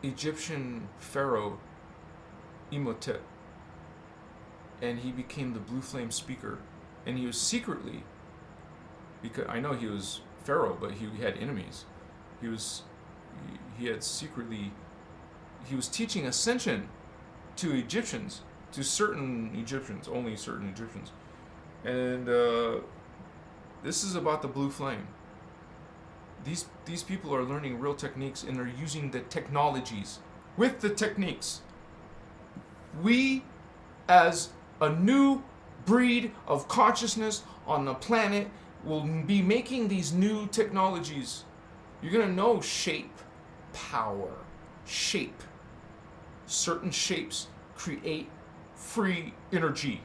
Egyptian pharaoh Imhotep, and he became the blue flame speaker, and he was secretly, because I know he was pharaoh, but he had enemies. He was teaching ascension to Egyptians, to certain Egyptians, only certain Egyptians. And this is about the blue flame. These people are learning real techniques, and they're using the technologies with the techniques. We, as a new breed of consciousness on the planet, will be making these new technologies. You're going to know shape, power, shape. Certain shapes create free energy.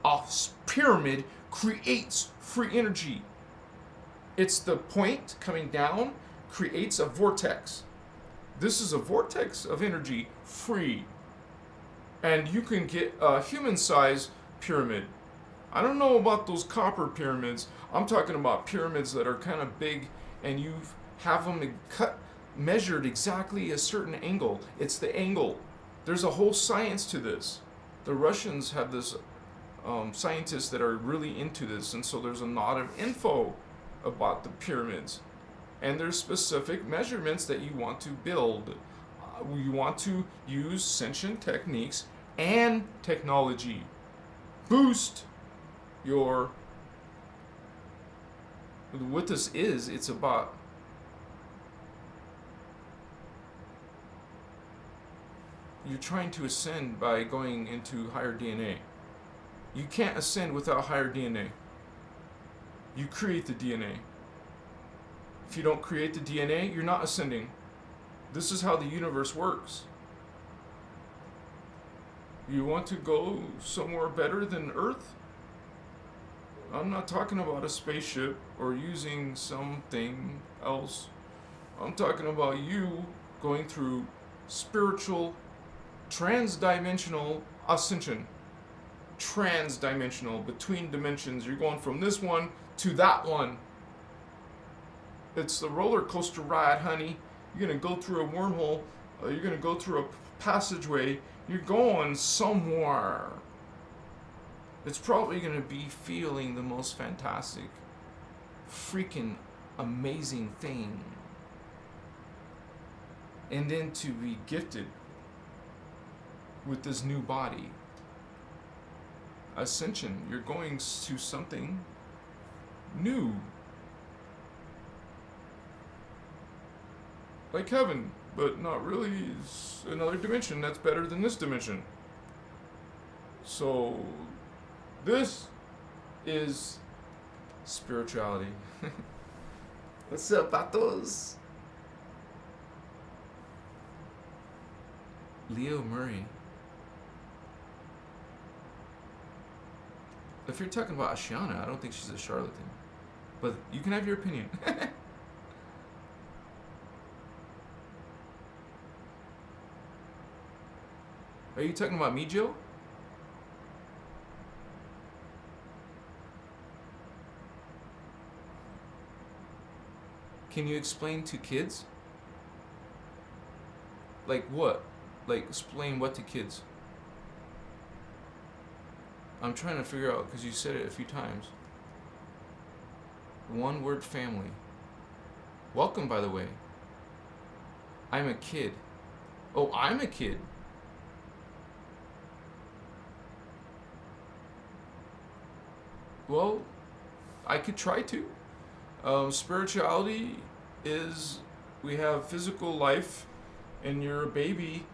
A pyramid creates free energy. It's the point coming down creates a vortex. This is a vortex of energy, free. And you can get a human-sized pyramid. I don't know about those copper pyramids. I'm talking about pyramids that are kind of big, and you have them measured exactly a certain angle. It's the angle. There's a whole science to this. The Russians have this scientists that are really into this, and so there's a lot of info about the pyramids. And there's specific measurements that you want to build. You want to use sentient techniques and technology. Boost your... What this is, it's about you're trying to ascend by going into higher DNA. You can't ascend without higher DNA. You create the DNA. If you don't create the DNA, you're not ascending. This is how the universe works. You want to go somewhere better than Earth? I'm not talking about a spaceship or using something else. I'm talking about you going through spiritual, trans-dimensional ascension. Trans-dimensional, between dimensions. You're going from this one to that one. It's the roller coaster ride, honey. You're going to go through a wormhole. You're going to go through a passageway. You're going somewhere. It's probably going to be feeling the most fantastic, freaking amazing thing. And then to be gifted with this new body. Ascension. You're going to something new. Like heaven, but not really. It's another dimension that's better than this dimension. So, this is spirituality. What's up, patos? Leo Murray. If you're talking about Ashiana, I don't think she's a charlatan. But you can have your opinion. Are you talking about me, Joe? Can you explain to kids? Like what? Like explain what to kids? I'm trying to figure out, because you said it a few times. One word family. Welcome, by the way. I'm a kid. Oh, I'm a kid. Well, I could try to. Spirituality is, we have physical life, and you're a baby.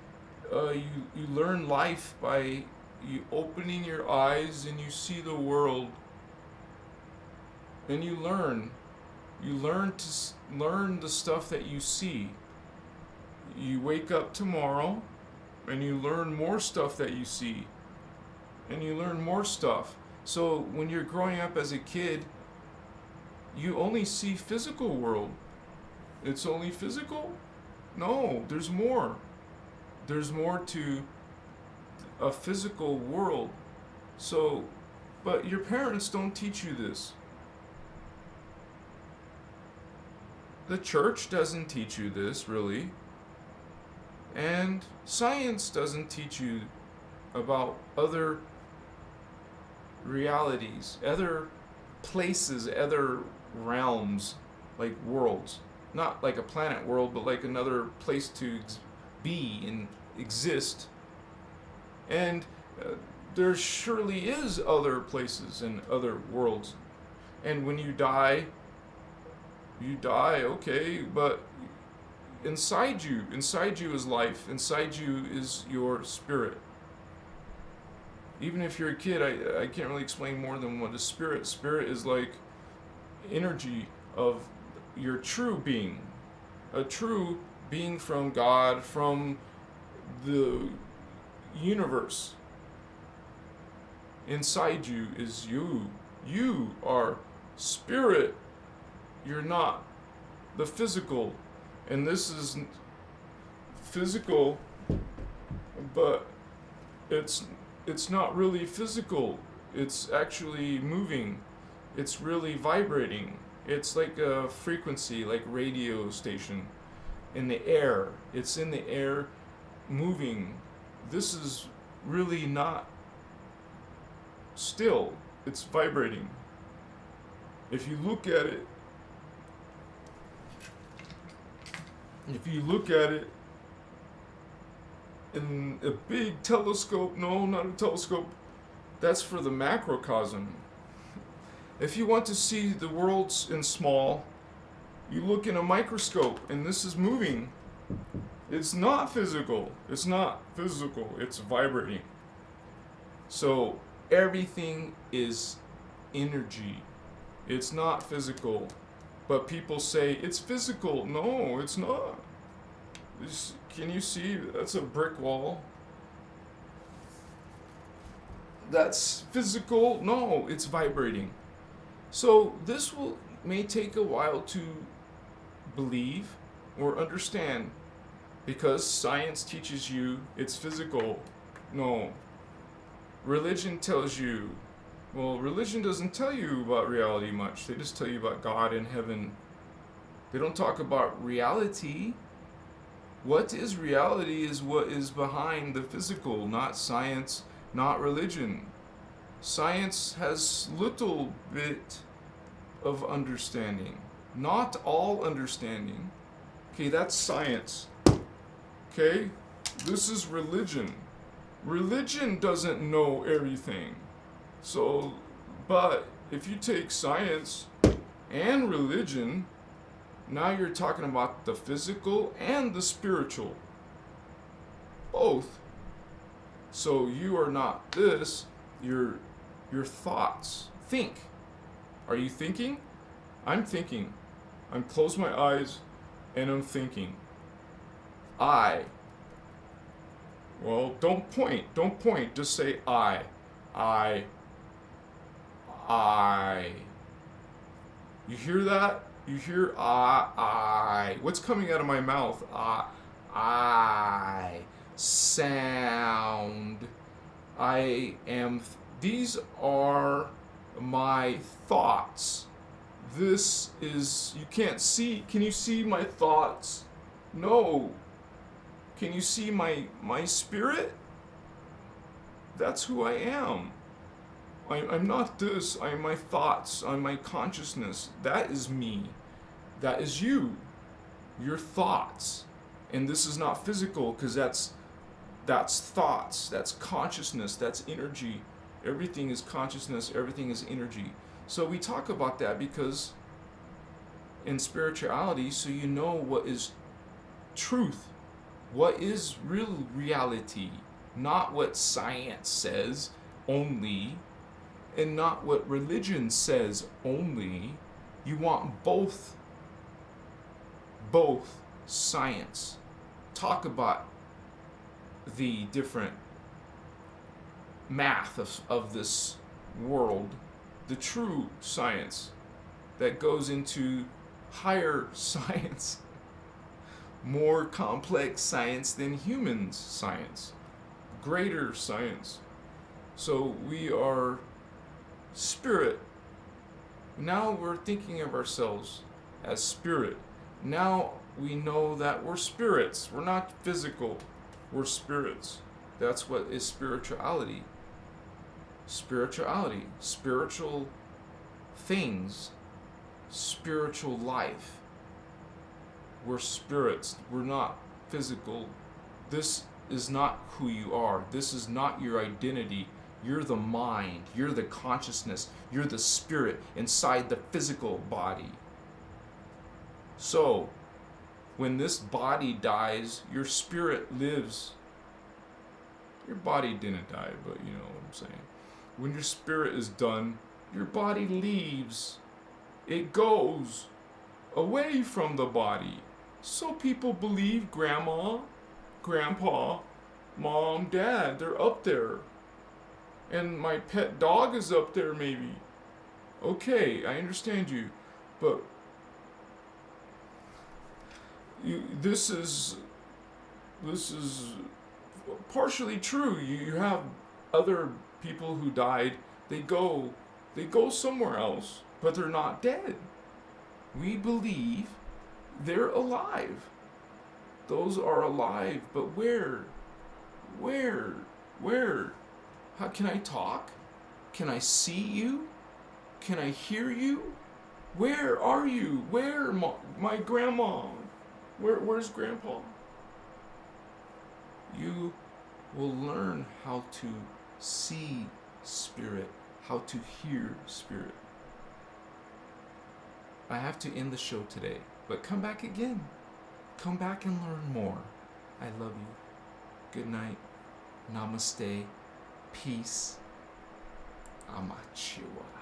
You learn life by you opening your eyes and you see the world. And you learn. You learn to learn the stuff that you see. You wake up tomorrow and you learn more stuff that you see. And you learn more stuff. So when you're growing up as a kid, you only see physical world. It's only physical? No, there's more. There's more to a physical world. So, but your parents don't teach you this. The church doesn't teach you this, really. And science doesn't teach you about other realities, other places, other realms, like worlds. Not like a planet world, but like another place to be and exist. And there surely is other places and other worlds. And when you die, okay, but inside you is life. Inside you is your spirit. Even if you're a kid, I can't really explain more than what is spirit. Spirit is like energy of your true being. A true being from God, from the universe. Inside you is you. You are spirit. You're not the physical. And this is physical, but it's not really physical. It's actually moving. It's really vibrating. It's like a frequency, like radio station in the air. It's in the air moving. This is really not still. It's vibrating. If you look at it, in a big telescope, no, not a telescope, that's for the macrocosm. If you want to see the worlds in small, you look in a microscope, and this is moving. It's not physical. It's not physical. It's vibrating. So everything is energy. It's not physical. But people say it's physical. No, it's not. Can you see? That's a brick wall. That's physical. No, it's vibrating. So this may take a while to believe or understand, because science teaches you it's physical. No. Religion tells you. Well, religion doesn't tell you about reality much. They just tell you about God and heaven. They don't talk about reality. What is reality is what is behind the physical, not science, not religion. Science has little bit of understanding. Not all understanding. Okay, that's science. Okay? This is religion. Religion doesn't know everything. So, but if you take science and religion, now you're talking about the physical and the spiritual. Both. So you are not this, your thoughts. Think. Are you thinking? I'm thinking. I'm close my eyes and I'm thinking. Well, don't point, just say I. You hear that? You hear I. What's coming out of my mouth? I. Sound. I am. These are my thoughts. This is. You can't see. Can you see my thoughts? No. Can you see my spirit? That's who I am. I'm not this. I'm my thoughts. I'm my consciousness. That is me. That is you. Your thoughts. And this is not physical, because that's thoughts. That's consciousness. That's energy. Everything is consciousness. Everything is energy. So we talk about that because in spirituality, so you know what is truth. What is real reality. Not what science says only. And not what religion says only. You want both science. Talk about the different math of this world. The true science that goes into higher science. More complex science than human science. Greater science. So we are spirit. Now we're thinking of ourselves as spirit. Now we know that we're spirits. We're not physical. We're spirits. That's what is spirituality. Spirituality. Spiritual things. Spiritual life. We're spirits. We're not physical. This is not who you are. This is not your identity. You're the mind. You're the consciousness. You're the spirit inside the physical body. So, when this body dies, your spirit lives. Your body didn't die, but you know what I'm saying. When your spirit is done, your body leaves. It goes away from the body. So people believe grandma, grandpa, mom, dad, they're up there. And my pet dog is up there maybe. Okay, I understand you. But this is partially true. You have other people who died, they go somewhere else, but they're not dead. We believe they're alive. Those are alive, but where? How can I talk? Can I see you? Can I hear you? Where are you? Where, my grandma? Where's grandpa? You will learn how to see spirit, how to hear spirit. I have to end the show today, but come back again. Come back and learn more. I love you. Good night. Namaste. Peace. Amachiwa.